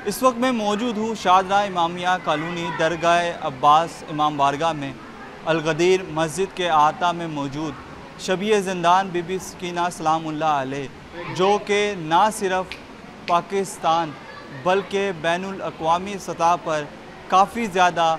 इस वक्त मैं मौजूद हूँ शाहजरा इमामिया कॉलोनी दरगाह अब्बास इमाम बारगाह में अलगदीर मस्जिद के अहाता में मौजूद शबीए ज़िंदान बीबी सकीना सलामुल्लाह अलैह, जो कि ना सिर्फ पाकिस्तान बल्कि बैनुल अक़वामी सतह पर काफ़ी ज़्यादा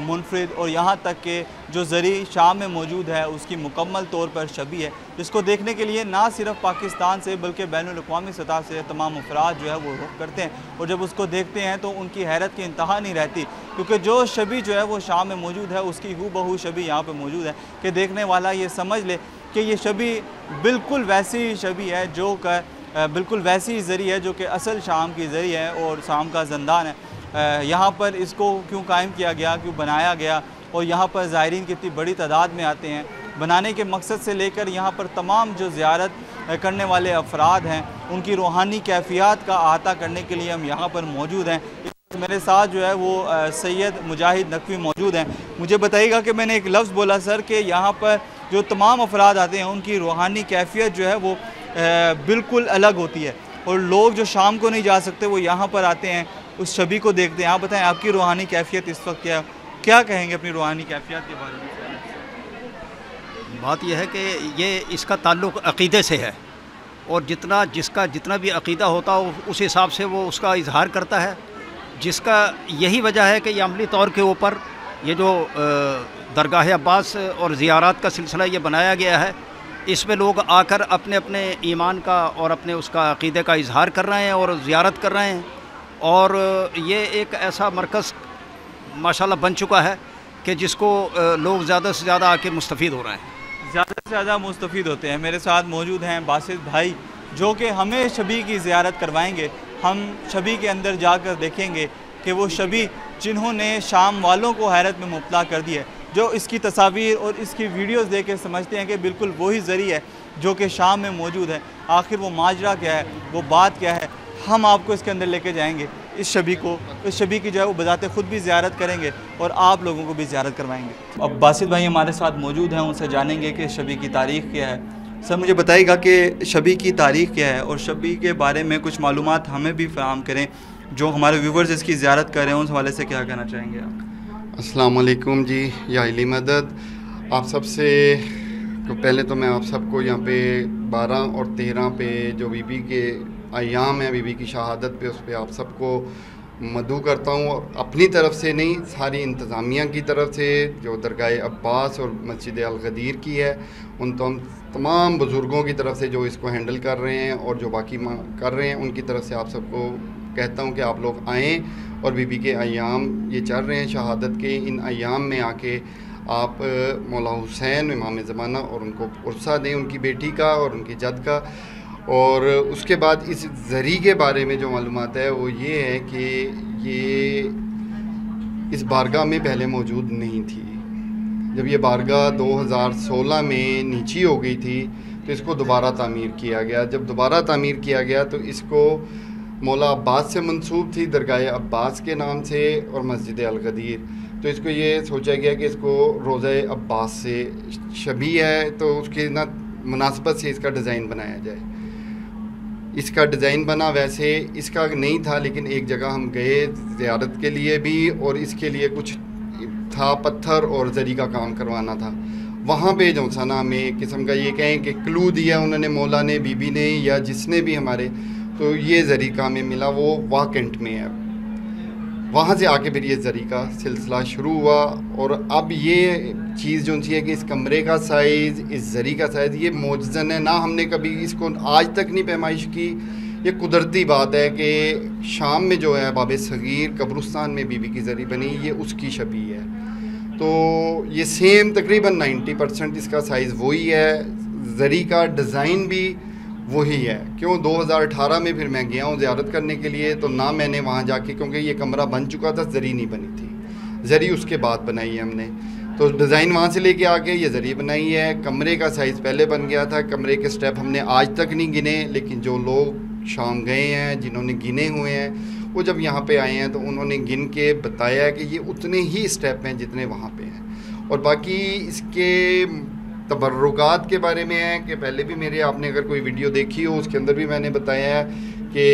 मुनफरिद और यहाँ तक कि जो ज़री शाम में मौजूद है उसकी मुकम्मल तौर पर शबी है, जिसको देखने के लिए ना सिर्फ पाकिस्तान से बल्कि बैनुल अक़वामी सतह से तमाम अफराद जो है वो रुख करते हैं और जब उसको देखते हैं तो उनकी हैरत की इंतहा नहीं रहती, क्योंकि जो शबी जो है वो शाम में मौजूद है उसकी हूबहू शबी यहाँ पर मौजूद है कि देखने वाला ये समझ ले कि ये शबी बिल्कुल वैसी शबी है जो बिल्कुल वैसी ज़री है जो कि असल शाम की ज़री है और शाम का ज़िंदान है। यहाँ पर इसको क्यों कायम किया गया, क्यों बनाया गया और यहाँ पर ज़ायरीन कितनी बड़ी तादाद में आते हैं, बनाने के मकसद से लेकर यहाँ पर तमाम जो ज़ियारत करने वाले अफराद हैं उनकी रूहानी कैफियत का अहाता करने के लिए हम यहाँ पर मौजूद हैं। मेरे साथ जो है वो सैयद मुजाहिद नकवी मौजूद हैं। मुझे बताइएगा कि मैंने एक लफ्ज़ बोला सर कि यहाँ पर जो तमाम अफराद आते हैं उनकी रूहानी कैफियत जो है वो बिल्कुल अलग होती है और लोग जो शाम को नहीं जा सकते वो यहाँ पर आते हैं, उस शबी को देखते हैं। आप बताएं आपकी रूहानी कैफियत इस वक्त क्या कहेंगे अपनी रूहानी कैफियत के बारे में? बात यह है कि ये इसका ताल्लुक़ अक़ीदे से है और जिसका जितना भी अक़ीदा होता हो उस हिसाब से वो उसका इजहार करता है, जिसका यही वजह है कि ये अमली तौर के ऊपर ये जो दरगाह अब्बास और ज़ियारत का सिलसिला ये बनाया गया है, इसमें लोग आकर अपने अपने ईमान का और अपने उसका अक़ीदे का इजहार कर रहे हैं और ज़ियारत कर रहे हैं और ये एक ऐसा मरकज़ माशाल्लाह बन चुका है कि जिसको लोग ज़्यादा से ज़्यादा आके मुस्तफ़ीद हो रहे हैं, ज़्यादा से ज़्यादा मुस्तफ़ीद होते हैं। मेरे साथ मौजूद हैं बासित भाई जो कि हमें शबी की ज़ियारत करवाएंगे। हम शबी के अंदर जाकर देखेंगे कि वो शबी जिन्होंने शाम वालों को हैरत में मुब्तला कर दिया है, जो इसकी तस्वीर और इसकी वीडियोस देख के समझते हैं कि बिल्कुल वही ज़री है जो कि शाम में मौजूद है। आखिर वो माजरा क्या है, वो बात क्या है, हम आपको इसके अंदर लेके जाएंगे। इस शबी की जो है वो बजाते ख़ुद भी ज़ियारत करेंगे और आप लोगों को भी ज़ियारत करवाएंगे। अब बासित भाई हमारे साथ मौजूद हैं, उनसे जानेंगे कि शबी की तारीख़ क्या है। सर मुझे बताइएगा कि शबी की तारीख़ क्या है और शबी के बारे में कुछ मालूमात हमें भी फराहम करें, जो हमारे व्यूवर्स इसकी ज़ियारत कर रहे हैं उस हवाले से क्या कहना चाहेंगे आप? अस्सलाम वालेकुम जी, या इली मदद। आप सबसे तो पहले तो मैं आप सबको यहाँ पे 12 और 13 पे जो बीबी के अयाम है, बीबी की शहादत पे, उस पर आप सबको मदू करता हूँ। और अपनी तरफ से नहीं, सारी इंतज़ामिया की तरफ से जो दरगाह अब्बास और मस्जिद अलगदीर की है, उन तमाम बुज़ुर्गों की तरफ से जो इसको हैंडल कर रहे हैं और जो बाकी कर रहे हैं, उनकी तरफ से आप सबको कहता हूँ कि आप लोग आएँ और बीबी के अयाम ये चल रहे हैं शहादत के, इन अयाम में आके आप मौला हुसैन इमाम ज़माना और उनको उर्सा दें, उनकी बेटी का और उनकी जद का। और उसके बाद इस ज़री के बारे में जो मालूमात है वो ये है कि ये इस बारगाह में पहले मौजूद नहीं थी। जब ये बारगाह 2016 में नीची हो गई थी तो इसको दोबारा तामीर किया गया। जब दोबारा तामीर किया गया तो इसको मौला अब्बास से मंसूब थी, दरगाह अब्बास के नाम से, और मस्जिद अलगदीर। तो इसको ये सोचा गया कि इसको रोज़ा अब्बास से शबी है तो उसके ना मुनासबत से इसका डिज़ाइन बनाया जाए। इसका डिज़ाइन बना, वैसे इसका नहीं था, लेकिन एक जगह हम गए ज़ियारत के लिए भी और इसके लिए कुछ था, पत्थर और ज़री का काम करवाना था। वहाँ पे जो सा ना हमें एक किस्म का ये कहें कि क्लू दिया उन्होंने, मौला ने, बीबी ने, या जिसने भी हमारे, तो ये ज़री का हमें मिला वो वाह कैंट में है। वहाँ से आके फिर ये ज़री का सिलसिला शुरू हुआ और अब ये चीज़ जो है कि इस कमरे का साइज़, इस ज़री का साइज़, ये मौजज़न है ना, हमने कभी इसको आज तक नहीं पैमाइश की। ये कुदरती बात है कि शाम में जो है बाब सगीर कब्रिस्तान में बीबी की ज़री बनी, ये उसकी शबी है। तो ये सेम तकरीबन 90% इसका साइज़ वही है, ज़री का डिज़ाइन भी वही है। क्यों 2018 में फिर मैं गया हूँ ज़ियारत करने के लिए, तो ना मैंने वहाँ जाके, क्योंकि ये कमरा बन चुका था, ज़री नहीं बनी थी, ज़री उसके बाद बनाई है हमने। तो डिज़ाइन वहाँ से लेके आके ये ज़री बनाई है। कमरे का साइज़ पहले बन गया था, कमरे के स्टेप हमने आज तक नहीं गिने, लेकिन जो लोग शाम गए हैं, जिन्होंने गिने हुए हैं, वो जब यहाँ पे आए हैं तो उन्होंने गिन के बताया कि ये उतने ही स्टेप हैं जितने वहाँ पे हैं। और बाकी इसके तबर्रुकात के बारे में है कि पहले भी मेरे, आपने अगर कोई वीडियो देखी हो उसके अंदर भी मैंने बताया है कि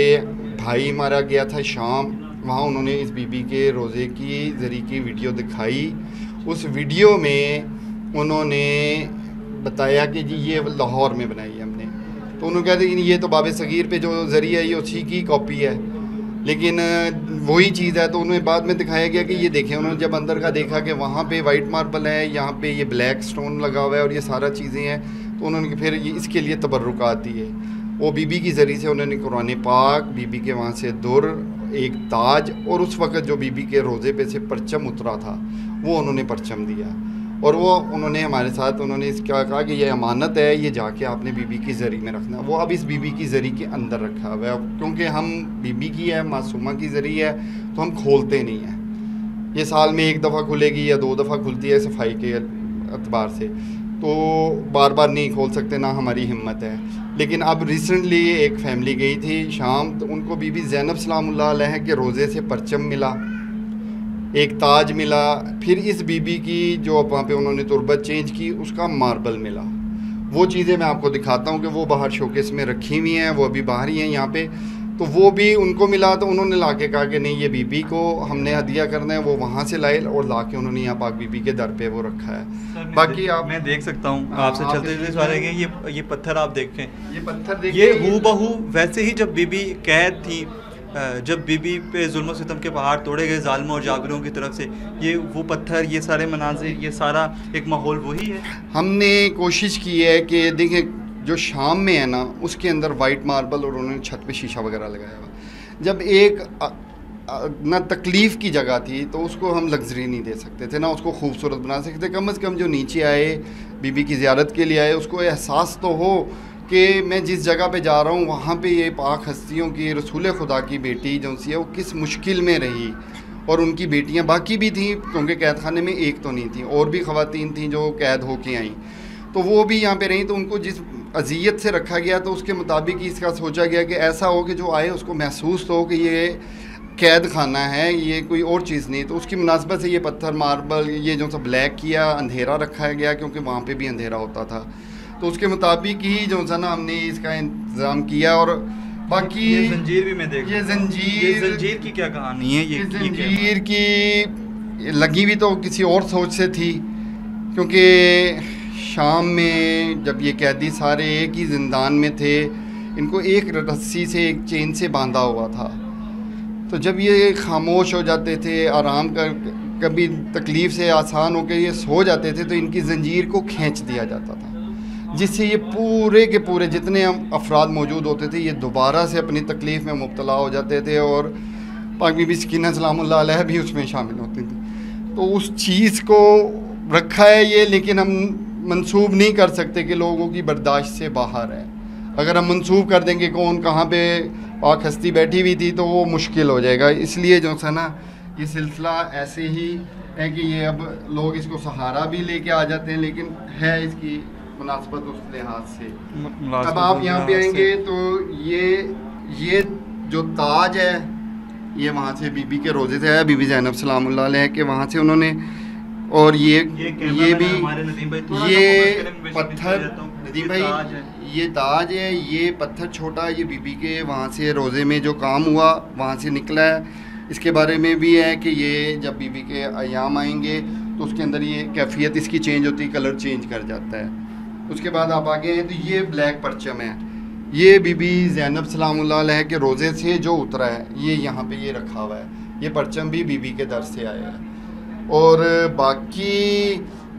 भाई हमारा गया था शाम, वहाँ उन्होंने इस बीबी के रोज़े की ज़री की वीडियो दिखाई। उस वीडियो में उन्होंने बताया कि जी ये लाहौर में बनाई है हमने, तो उन्होंने कहा कि ये तो बाब सगीर पे जो ज़रिया है ये उसी की कॉपी है, लेकिन वही चीज़ है। तो उन्हें बाद में दिखाया गया कि ये देखें, उन्होंने जब अंदर का देखा कि वहाँ पे वाइट मार्बल है, यहाँ पे ये ब्लैक स्टोन लगा हुआ है और ये सारा चीज़ें हैं, तो उन्होंने फिर ये इसके लिए तबर्रुकात दिए। वो बीबी की ज़रिए से उन्होंने कुरान पाक, बीबी के वहाँ से दुर, एक ताज, और उस वक़्त जो बीबी के रोज़े पे से परचम उतरा था वो उन्होंने परचम दिया। और वो उन्होंने हमारे साथ उन्होंने इसका कहा कि ये अमानत है, ये जाके आपने बीबी की ज़री में रखना। वो अब इस बीबी की ज़री के अंदर रखा हुआ है, क्योंकि हम बीबी की है, मासूमा की ज़री है, तो हम खोलते नहीं हैं। ये साल में एक दफ़ा खुलेगी या 2 दफ़ा खुलती है सफाई के अतबार से, तो बार बार नहीं खोल सकते, ना हमारी हिम्मत है। लेकिन अब रिसेंटली एक फैमिली गई थी शाम, तो उनको बीबी ज़ैनब सलामुल्लाह अलैहा के रोज़े से परचम मिला, एक ताज मिला, फिर इस बीबी की जो वहाँ पे उन्होंने तुरबत चेंज की उसका मार्बल मिला। वो चीज़ें मैं आपको दिखाता हूँ कि वो बाहर शोकेस में रखी हुई हैं, वो अभी बाहर ही हैं यहाँ पे। तो वो भी उनको मिला, तो उन्होंने ला के कहा कि नहीं ये बीबी को हमने हदिया करना है। वो वहाँ से लाए और ला के उन्होंने यहाँ पाक बीबी के दर पे वो रखा है। बाकी आप मैं देख सकता हूँ आपसे चलते चलते सवाल है कि ये पत्थर आप देखें, ये पत्थर देखिए, ये हूबहू वैसे ही जब बीबी कैद थी, जब बीबी पे जुल्म सितम के पहाड़ तोड़े गए जालिमों और जाबिरों की तरफ से, ये वो पत्थर, ये सारे मनाजिर, ये सारा एक माहौल वही है। हमने कोशिश की है कि देखें जो शाम में है ना उसके अंदर वाइट मार्बल और उन्होंने छत पे शीशा वगैरह लगाया हुआ। जब एक ना तकलीफ़ की जगह थी तो उसको हम लग्जरी नहीं दे सकते थे, ना उसको खूबसूरत बना सकते। कम से कम जो नीचे आए बीबी की ज़ियारत के लिए आए उसको एहसास तो हो कि मैं जिस जगह पे जा रहा हूँ वहाँ पे ये पाक हस्तियों की रसूल खुदा की बेटी जो सी है वो किस मुश्किल में रही, और उनकी बेटियाँ बाकी भी थीं, क्योंकि कैद खाने में एक तो नहीं थी, और भी ख़वातीन थीं जो कैद होके आईं, तो वो भी यहाँ पे रहीं। तो उनको जिस अजियत से रखा गया तो उसके मुताबिक ही इसका सोचा गया कि ऐसा हो कि जो आए उसको महसूस तो हो कि ये कैद खाना है, ये कोई और चीज़ नहीं। तो उसकी मुनासबत से ये पत्थर मार्बल ये जो सा ब्लैक किया, अंधेरा रखा गया क्योंकि वहाँ पे भी अंधेरा होता था, तो उसके मुताबिक ही जो सा ना हमने इसका इंतज़ाम किया। और बाकी ये जंजीर भी मैं देख, ये जंजीर की क्या कहानी है? ये जंजीर की लगी हुई तो किसी और सोच से थी, क्योंकि शाम में जब ये कैदी सारे एक ही ज़िंदान में थे, इनको एक रस्सी से एक चेन से बांधा हुआ था, तो जब ये खामोश हो जाते थे, आराम कर कभी तकलीफ़ से आसान होकर ये सो जाते थे, तो इनकी जंजीर को खींच दिया जाता था, जिससे ये पूरे के पूरे जितने अफराद मौजूद होते थे ये दोबारा से अपनी तकलीफ़ में मुब्तला हो जाते थे, और पाक बीबी सकीना सलामुल्लाह अलैहा भी उसमें शामिल होती थी। तो उस चीज़ को रखा है ये, लेकिन हम मंसूब नहीं कर सकते कि लोगों की बर्दाश्त से बाहर है। अगर हम मंसूब कर देंगे कौन कहाँ पे पाक हस्ती बैठी हुई थी तो वो मुश्किल हो जाएगा। इसलिए जो है ना ये सिलसिला ऐसे ही है कि ये अब लोग इसको सहारा भी लेके आ जाते हैं, लेकिन है इसकी मुनासबत उस लिहाज से। अब आप यहाँ पे आएंगे तो ये जो ताज है ये वहाँ से बीबी के रोज़े से है, बीबी ज़ैनब सलामुल्लाह अलैहा के वहाँ से उन्होंने, और ये भी ये पत्थर नदीम भाई ये ताज है, ये पत्थर छोटा, ये बीबी के वहाँ से रोज़े में जो काम हुआ वहाँ से निकला है। इसके बारे में भी है कि ये जब बीबी के अयाम आएंगे तो उसके अंदर ये कैफियत इसकी चेंज होती है, कलर चेंज कर जाता है। उसके बाद आप आगे हैं तो ये ब्लैक परचम है, ये बीबी ज़ैनब सलामुल्लाह अलैहा के रोज़े से जो उतरा है ये यहाँ पे ये रखा हुआ है। ये परचम भी बीबी के दर से आया है। और बाकी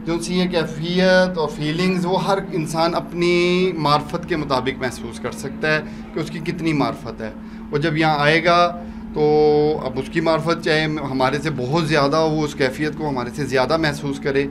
जो सी ये कैफियत और फीलिंग्स वो हर इंसान अपनी मार्फत के मुताबिक महसूस कर सकता है कि उसकी कितनी मार्फत है। वो जब यहाँ आएगा तो अब उसकी मार्फत चाहे हमारे से बहुत ज़्यादा हो, वो उस कैफियत को हमारे से ज़्यादा महसूस करे,